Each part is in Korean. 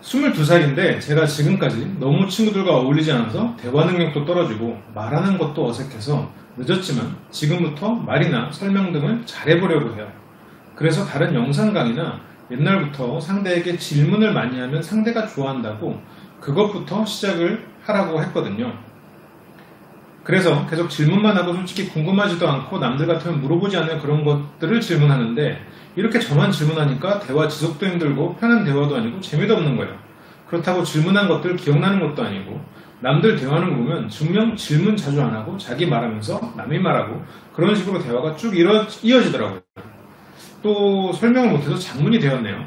22살인데 제가 지금까지 너무 친구들과 어울리지 않아서 대화 능력도 떨어지고 말하는 것도 어색해서 늦었지만 지금부터 말이나 설명 등을 잘해보려고 해요. 그래서 다른 영상 강의나 옛날부터 상대에게 질문을 많이 하면 상대가 좋아한다고 그것부터 시작을 하라고 했거든요. 그래서 계속 질문만 하고 솔직히 궁금하지도 않고 남들 같으면 물어보지 않는 그런 것들을 질문하는데 이렇게 저만 질문하니까 대화 지속도 힘들고 편한 대화도 아니고 재미도 없는 거예요. 그렇다고 질문한 것들 기억나는 것도 아니고 남들 대화하는 거 보면 증명 질문 자주 안 하고 자기 말하면서 남이 말하고 그런 식으로 대화가 쭉 이어지더라고요. 또 설명을 못해서 장문이 되었네요.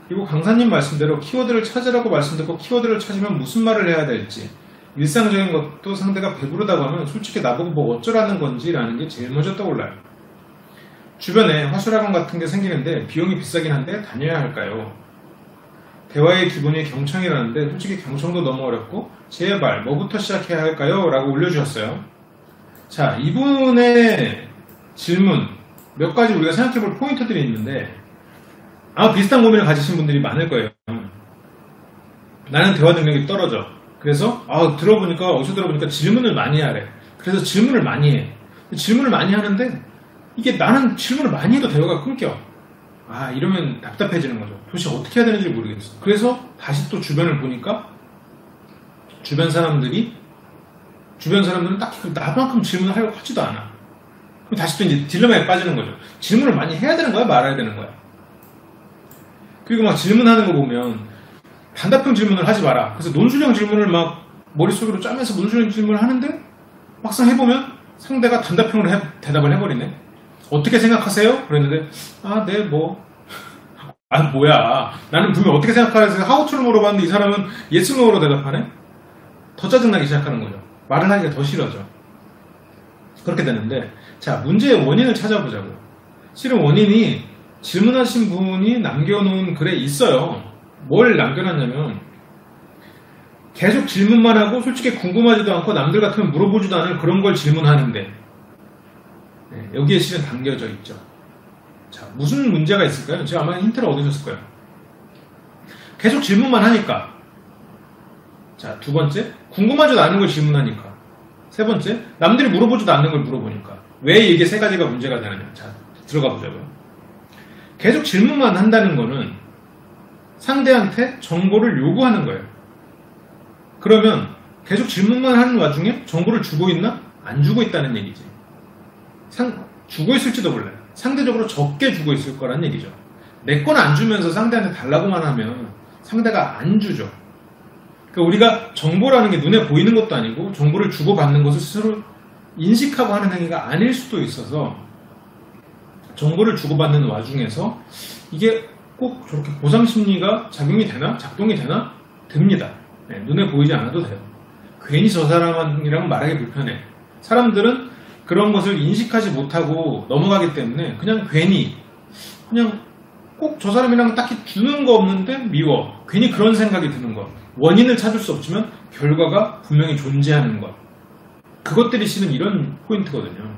그리고 강사님 말씀대로 키워드를 찾으라고 말씀드렸고 키워드를 찾으면 무슨 말을 해야 될지 일상적인 것도 상대가 배부르다고 하면 솔직히 나보고 뭐 어쩌라는 건지 라는 게 제일 먼저 떠올라요. 주변에 화술학원 같은 게 생기는데 비용이 비싸긴 한데 다녀야 할까요? 대화의 기본이 경청이라는데 솔직히 경청도 너무 어렵고 제발 뭐부터 시작해야 할까요? 라고 올려주셨어요. 자, 이분의 질문 몇 가지 우리가 생각해볼 포인트들이 있는데 아마 비슷한 고민을 가지신 분들이 많을 거예요. 나는 대화 능력이 떨어져. 그래서 들어보니까 어디서 들어보니까 질문을 많이 하래. 그래서 질문을 많이 해. 질문을 많이 하는데 이게 나는 질문을 많이 해도 대화가 끊겨. 이러면 답답해지는 거죠. 도대체 어떻게 해야 되는지 모르겠어. 그래서 다시 또 주변을 보니까 주변 사람들은 딱히 나만큼 질문을 하려고 하지도 않아. 그럼 다시 또 이제 딜레마에 빠지는 거죠. 질문을 많이 해야 되는 거야? 말아야 되는 거야? 그리고 막 질문하는 거 보면 단답형 질문을 하지 마라. 그래서 논술형 질문을 막 머릿속으로 짜면서 논술형 질문을 하는데 막상 해보면 상대가 단답형으로 대답을 해버리네. 어떻게 생각하세요? 그랬는데 네 뭐 뭐야 나는 분명 어떻게 생각하세요? 하우투를 물어봤는데 이 사람은 yes, no로 대답하네? 더 짜증나기 시작하는 거죠. 말을 하기가 더 싫어져. 그렇게 되는데 자, 문제의 원인을 찾아보자고요. 실은 원인이 질문하신 분이 남겨놓은 글에 있어요. 뭘 남겨놨냐면 계속 질문만 하고 솔직히 궁금하지도 않고 남들 같으면 물어보지도 않을 그런 걸 질문하는데 여기에 실은 담겨져 있죠. 자, 무슨 문제가 있을까요? 제가 아마 힌트를 얻으셨을 거예요. 계속 질문만 하니까. 자, 두 번째, 궁금하지도 않은 걸 질문하니까. 세 번째, 남들이 물어보지도 않는 걸 물어보니까. 왜 이게 세 가지가 문제가 되느냐. 자, 들어가 보자고요. 계속 질문만 한다는 거는 상대한테 정보를 요구하는 거예요. 그러면 계속 질문만 하는 와중에 정보를 주고 있나? 안 주고 있다는 얘기지. 주고 있을지도 몰라요. 상대적으로 적게 주고 있을 거란 얘기죠. 내 건 안 주면서 상대한테 달라고만 하면 상대가 안 주죠. 그러니까 우리가 정보라는 게 눈에 보이는 것도 아니고 정보를 주고받는 것을 스스로 인식하고 하는 행위가 아닐 수도 있어서 정보를 주고받는 와중에서 이게 꼭 저렇게 보상심리가 작동이 되나? 됩니다. 눈에 보이지 않아도 돼요. 괜히 저 사람이랑 말하기 불편해. 사람들은 그런 것을 인식하지 못하고 넘어가기 때문에 그냥 꼭 저 사람이랑 딱히 주는 거 없는데 미워. 괜히 그런 생각이 드는 것. 원인을 찾을 수 없지만 결과가 분명히 존재하는 것. 그것들이 실은 이런 포인트거든요.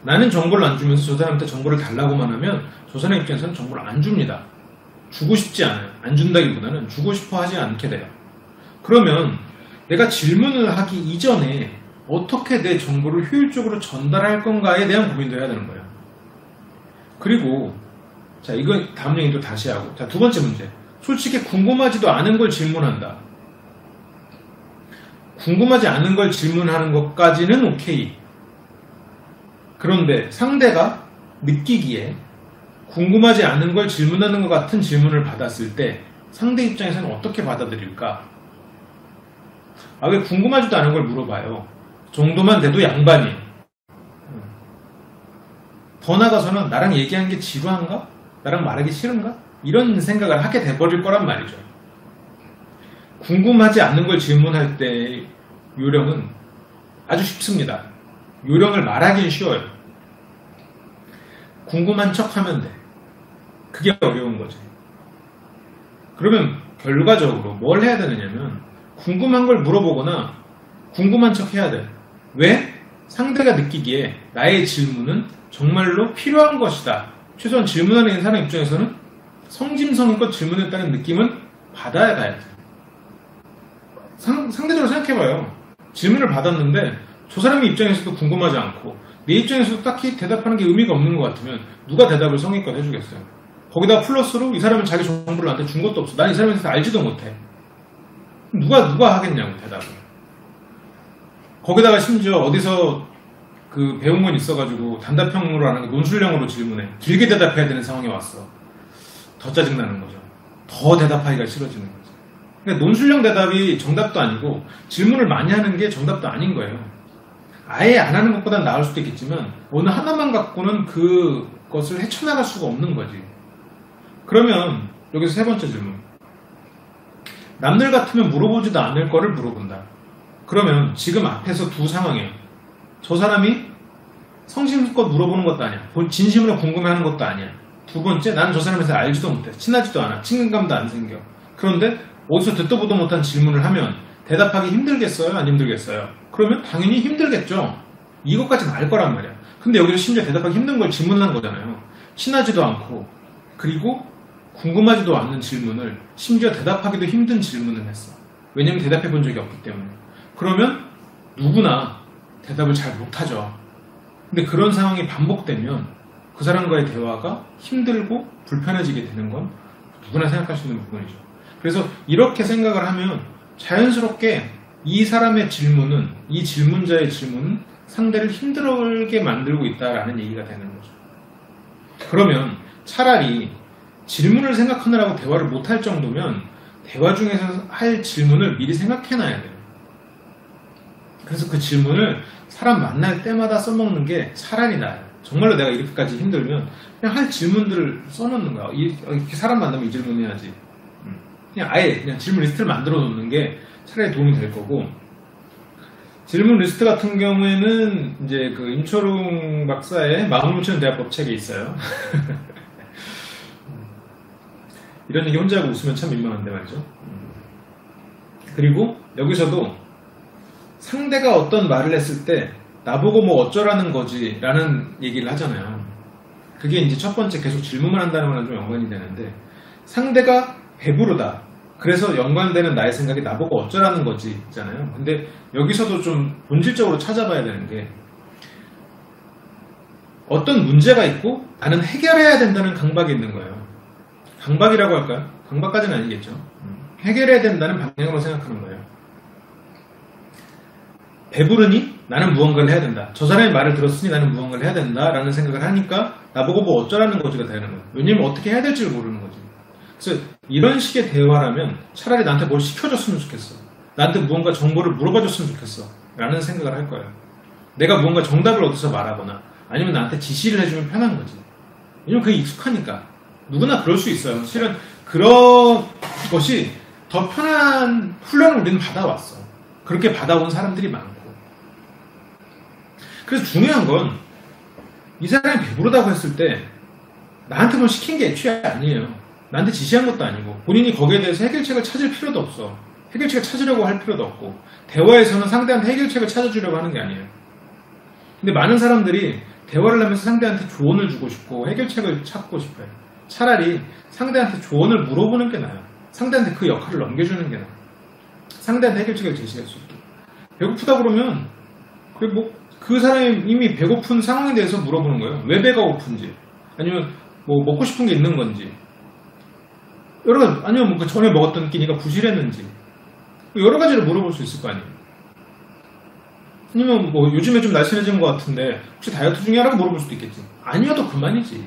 나는 정보를 안 주면서 저 사람한테 정보를 달라고만 하면 저 사람 입장에서는 정보를 안 줍니다. 주고 싶지 않아요. 안 준다기보다는 주고 싶어 하지 않게 돼요. 그러면 내가 질문을 하기 이전에 어떻게 내 정보를 효율적으로 전달할 건가에 대한 고민도 해야 되는 거예요. 그리고 자, 이거 다음 얘기도 다시 하고. 자, 두 번째 문제. 솔직히 궁금하지도 않은 걸 질문한다. 궁금하지 않은 걸 질문하는 것까지는 오케이. 그런데 상대가 느끼기에 궁금하지 않은 걸 질문하는 것 같은 질문을 받았을 때 상대 입장에서는 어떻게 받아들일까? 왜 궁금하지도 않은 걸 물어봐요. 정도만 돼도 양반이에요. 더 나가서는 나랑 얘기하는 게 지루한가? 나랑 말하기 싫은가? 이런 생각을 하게 돼버릴 거란 말이죠. 궁금하지 않는 걸 질문할 때 요령은 아주 쉽습니다. 요령을 말하기는 쉬워요. 궁금한 척 하면 돼. 그게 어려운 거지. 그러면 결과적으로 뭘 해야 되느냐면 궁금한 걸 물어보거나 궁금한 척 해야 돼. 왜? 상대가 느끼기에 나의 질문은 정말로 필요한 것이다. 최소한 질문하는 사람 입장에서는 성심성의껏 질문했다는 느낌은 받아야 가야지. 상대적으로 생각해봐요. 질문을 받았는데 저 사람의 입장에서도 궁금하지 않고 내 입장에서도 딱히 대답하는 게 의미가 없는 것 같으면 누가 대답을 성의껏 해주겠어요? 거기다 플러스로 이 사람은 자기 정보를 나한테 준 것도 없어. 난 이 사람에 대해서 알지도 못해. 누가 하겠냐고 대답을. 거기다가 심지어 어디서 그 배운 건 있어가지고 단답형으로 하는 게 논술형으로 질문해. 길게 대답해야 되는 상황이 왔어. 더 짜증나는 거죠. 더 대답하기가 싫어지는 거죠. 그러니까 논술형 대답이 정답도 아니고 질문을 많이 하는 게 정답도 아닌 거예요. 아예 안 하는 것보단 나을 수도 있겠지만 어느 하나만 갖고는 그것을 헤쳐나갈 수가 없는 거지. 그러면 여기서 세 번째 질문. 남들 같으면 물어보지도 않을 거를 물어본다. 그러면 지금 앞에서 두 상황이에요. 저 사람이 성심껏 물어보는 것도 아니야. 진심으로 궁금해하는 것도 아니야. 두 번째, 나는 저 사람에 대해서 알지도 못해. 친하지도 않아. 친근감도 안 생겨. 그런데 어디서 듣도 보도 못한 질문을 하면 대답하기 힘들겠어요? 안 힘들겠어요? 그러면 당연히 힘들겠죠. 이것까지는 알 거란 말이야. 근데 여기서 심지어 대답하기 힘든 걸 질문한 거잖아요. 친하지도 않고 그리고 궁금하지도 않는 질문을 심지어 대답하기도 힘든 질문을 했어. 왜냐면 대답해 본 적이 없기 때문에. 그러면 누구나 대답을 잘 못하죠. 근데 그런 상황이 반복되면 그 사람과의 대화가 힘들고 불편해지게 되는 건 누구나 생각할 수 있는 부분이죠. 그래서 이렇게 생각을 하면 자연스럽게 이 사람의 질문은, 이 질문자의 질문은 상대를 힘들게 만들고 있다라는 얘기가 되는 거죠. 그러면 차라리 질문을 생각하느라고 대화를 못할 정도면 대화 중에서 할 질문을 미리 생각해놔야 돼요. 그래서 그 질문을 사람 만날 때마다 써먹는 게 차라리 나아요. 정말로 내가 이렇게까지 힘들면 그냥 할 질문들을 써놓는 거야. 이렇게 사람 만나면 이 질문 해야지. 그냥 아예 그냥 질문 리스트를 만들어 놓는 게 차라리 도움이 될 거고, 질문 리스트 같은 경우에는 이제 그 임초롱 박사의 마음을 묻히는 대화법 책에 있어요. 이런 얘기 혼자 하고 웃으면 참 민망한데 말이죠. 그리고 여기서도 상대가 어떤 말을 했을 때 나보고 뭐 어쩌라는 거지 라는 얘기를 하잖아요. 그게 이제 첫 번째 계속 질문을 한다는 거랑 좀 연관이 되는데, 상대가 배부르다, 그래서 연관되는 나의 생각이 나보고 어쩌라는 거지 있잖아요. 근데 여기서도 좀 본질적으로 찾아봐야 되는 게, 어떤 문제가 있고 나는 해결해야 된다는 강박이 있는 거예요. 강박이라고 할까요? 강박까지는 아니겠죠. 해결해야 된다는 방향으로 생각하는 거예요. 배부르니 나는 무언가를 해야 된다. 저 사람의 말을 들었으니 나는 무언가를 해야 된다 라는 생각을 하니까 나보고 뭐 어쩌라는 거지가 되는 거예요. 왜냐면 어떻게 해야 될지를 모르는 거지. 그래서 이런 식의 대화라면 차라리 나한테 뭘 시켜줬으면 좋겠어. 나한테 무언가 정보를 물어봐줬으면 좋겠어 라는 생각을 할 거예요. 내가 무언가 정답을 얻어서 말하거나 아니면 나한테 지시를 해주면 편한 거지. 왜냐면 그게 익숙하니까. 누구나 그럴 수 있어요. 실은 그런 것이 더 편한 훈련을 우리는 받아왔어. 그렇게 받아온 사람들이 많고. 그래서 중요한 건 이 사람이 배부르다고 했을 때 나한테 뭘 시킨 게 애초에 아니에요. 나한테 지시한 것도 아니고, 본인이 거기에 대해서 해결책을 찾을 필요도 없어. 해결책을 찾으려고 할 필요도 없고, 대화에서는 상대한테 해결책을 찾아주려고 하는 게 아니에요. 근데 많은 사람들이 대화를 하면서 상대한테 조언을 주고 싶고 해결책을 찾고 싶어요. 차라리 상대한테 조언을 물어보는 게 나아요. 상대한테 그 역할을 넘겨주는 게 나아요. 상대한테 해결책을 제시할 수 있게. 배고프다 그러면 그 사람이 이미 배고픈 상황에 대해서 물어보는 거예요. 왜 배가 고픈지, 아니면 뭐 먹고 싶은 게 있는 건지, 여러 가지, 아니면 그 전에 먹었던 끼니가 부실했는지, 여러 가지를 물어볼 수 있을 거 아니에요. 아니면 뭐 요즘에 좀 날씬해진 것 같은데 혹시 다이어트 중에 하라고 물어볼 수도 있겠지. 아니어도 그만이지.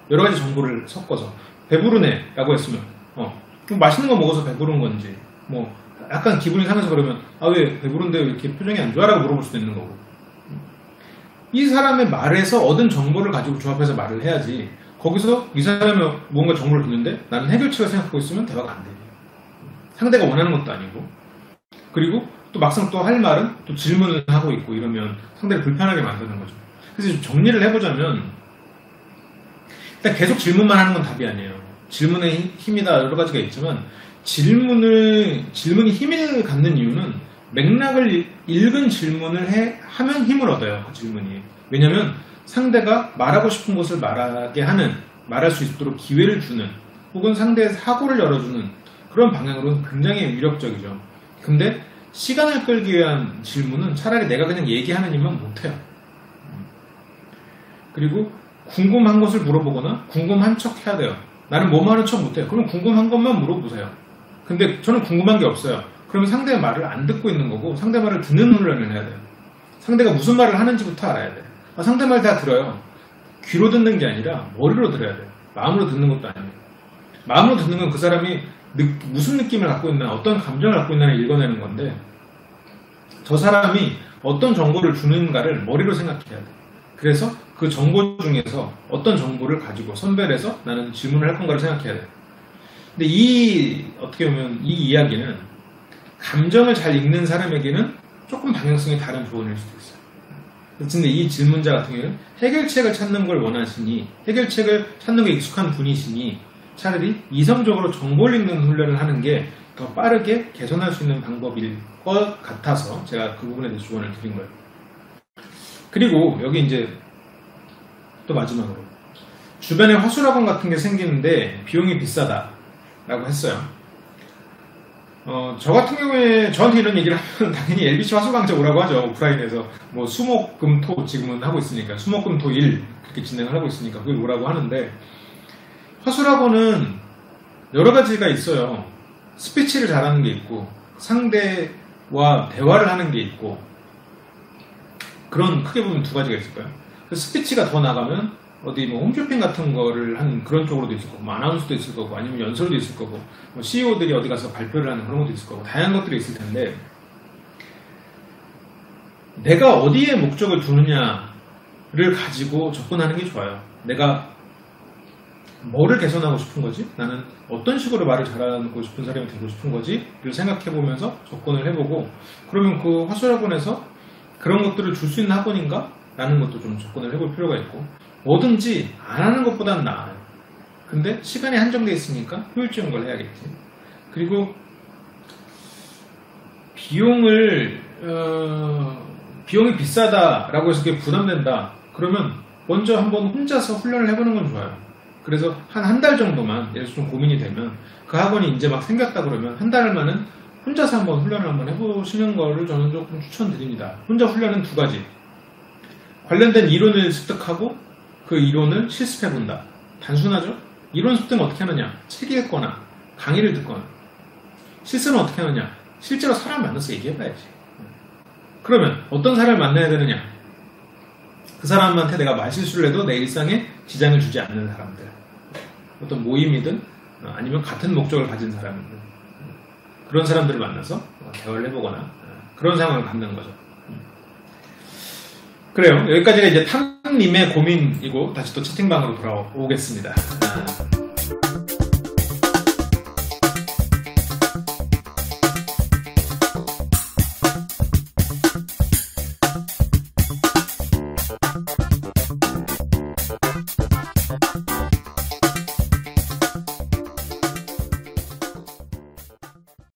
여러 가지 정보를 섞어서 배부르네 라고 했으면 좀 맛있는 거 먹어서 배부른 건지, 뭐 약간 기분이 상해서 그러면 왜 배부른데 왜 이렇게 표정이 안 좋아? 라고 물어볼 수도 있는 거고. 이 사람의 말에서 얻은 정보를 가지고 조합해서 말을 해야지, 거기서 이 사람이 뭔가 정보를 듣는데 나는 해결책을 생각하고 있으면 대화가 안 돼. 상대가 원하는 것도 아니고, 그리고 또 막상 또 할 말은 또 질문을 하고 있고 이러면 상대를 불편하게 만드는 거죠. 그래서 좀 정리를 해보자면, 일단 계속 질문만 하는 건 답이 아니에요. 질문의 힘이다 여러 가지가 있지만, 질문이 힘을 갖는 이유는 맥락을 읽은 질문을 하면 힘을 얻어요. 그 질문이. 왜냐면 상대가 말하고 싶은 것을 말하게 하는, 말할 수 있도록 기회를 주는 혹은 상대의 사고를 열어주는 그런 방향으로는 굉장히 위력적이죠. 근데 시간을 끌기 위한 질문은 차라리 내가 그냥 얘기하는 일만 못해요. 그리고 궁금한 것을 물어보거나 궁금한 척 해야 돼요. 나는 뭐 하는 척 못해요. 그럼 궁금한 것만 물어보세요. 근데 저는 궁금한 게 없어요. 그러면 상대의 말을 안 듣고 있는 거고 상대 말을 듣는 훈련을 해야 돼요. 상대가 무슨 말을 하는지부터 알아야 돼요. 상대 말 다 들어요. 귀로 듣는 게 아니라 머리로 들어야 돼요. 마음으로 듣는 것도 아니에요. 마음으로 듣는 건 그 사람이 무슨 느낌을 갖고 있나, 어떤 감정을 갖고 있나를 읽어내는 건데 저 사람이 어떤 정보를 주는가를 머리로 생각해야 돼요. 그래서 그 정보 중에서 어떤 정보를 가지고 선별해서 나는 질문을 할 건가를 생각해야 돼요. 근데 어떻게 보면 이 이야기는 감정을 잘 읽는 사람에게는 조금 방향성이 다른 조언일 수도 있어요. 근데 이 질문자 같은 경우는 해결책을 찾는 걸 원하시니, 해결책을 찾는 게 익숙한 분이시니 차라리 이성적으로 정보를 읽는 훈련을 하는 게 더 빠르게 개선할 수 있는 방법일 것 같아서 제가 그 부분에 대해서 조언을 드린 거예요. 그리고 여기 이제 또 마지막으로 주변에 화수락원 같은 게 생기는데 비용이 비싸다라고 했어요. 저 같은 경우에 저한테 이런 얘기를 하면 당연히 LBC 화수강좌 오라고 하죠. 오프라인에서 뭐 수목금토 지금은 하고 있으니까 수목금토일 그렇게 진행을 하고 있으니까 그걸 오라고 하는데, 화수락원은 여러 가지가 있어요. 스피치를 잘하는 게 있고 상대와 대화를 하는 게 있고, 그런 크게 보면 두 가지가 있을 거예요. 스피치가 더 나가면 어디 뭐 홈쇼핑 같은 거를 하는 그런 쪽으로도 있을 거고, 뭐 아나운서도 있을 거고, 아니면 연설도 있을 거고, 뭐 CEO들이 어디 가서 발표를 하는 그런 것도 있을 거고, 다양한 것들이 있을 텐데, 내가 어디에 목적을 두느냐를 가지고 접근하는 게 좋아요. 내가 뭐를 개선하고 싶은 거지? 나는 어떤 식으로 말을 잘하고 싶은 사람이 되고 싶은 거지?를 생각해보면서 접근을 해보고, 그러면 그 화수학원에서 그런 것들을 줄 수 있는 학원인가? 라는 것도 좀 접근을 해볼 필요가 있고, 뭐든지 안 하는 것보단 나아요. 근데 시간이 한정되어 있으니까 효율적인 걸 해야겠지. 그리고 비용이 비싸다라고 해서 그게 부담된다. 그러면 먼저 한번 혼자서 훈련을 해보는 건 좋아요. 그래서 한 달 정도만, 예를 들어서 좀 고민이 되면 그 학원이 이제 막 생겼다 그러면 한 달만은 혼자서 한번 훈련을 한번 해보시는 거를 저는 조금 추천드립니다. 혼자 훈련은 두 가지. 관련된 이론을 습득하고 그 이론을 실습해본다. 단순하죠? 이론 습득은 어떻게 하느냐? 책 읽거나 강의를 듣거나. 실습은 어떻게 하느냐? 실제로 사람 만나서 얘기해봐야지. 그러면 어떤 사람을 만나야 되느냐? 그 사람한테 내가 말실수를 해도 내 일상에 지장을 주지 않는 사람들. 어떤 모임이든 아니면 같은 목적을 가진 사람이든 그런 사람들을 만나서 대화를 해보거나 그런 상황을 갖는 거죠. 그래요. 여기까지가 이제 탐님의 고민이고 다시 또 채팅방으로 돌아오겠습니다.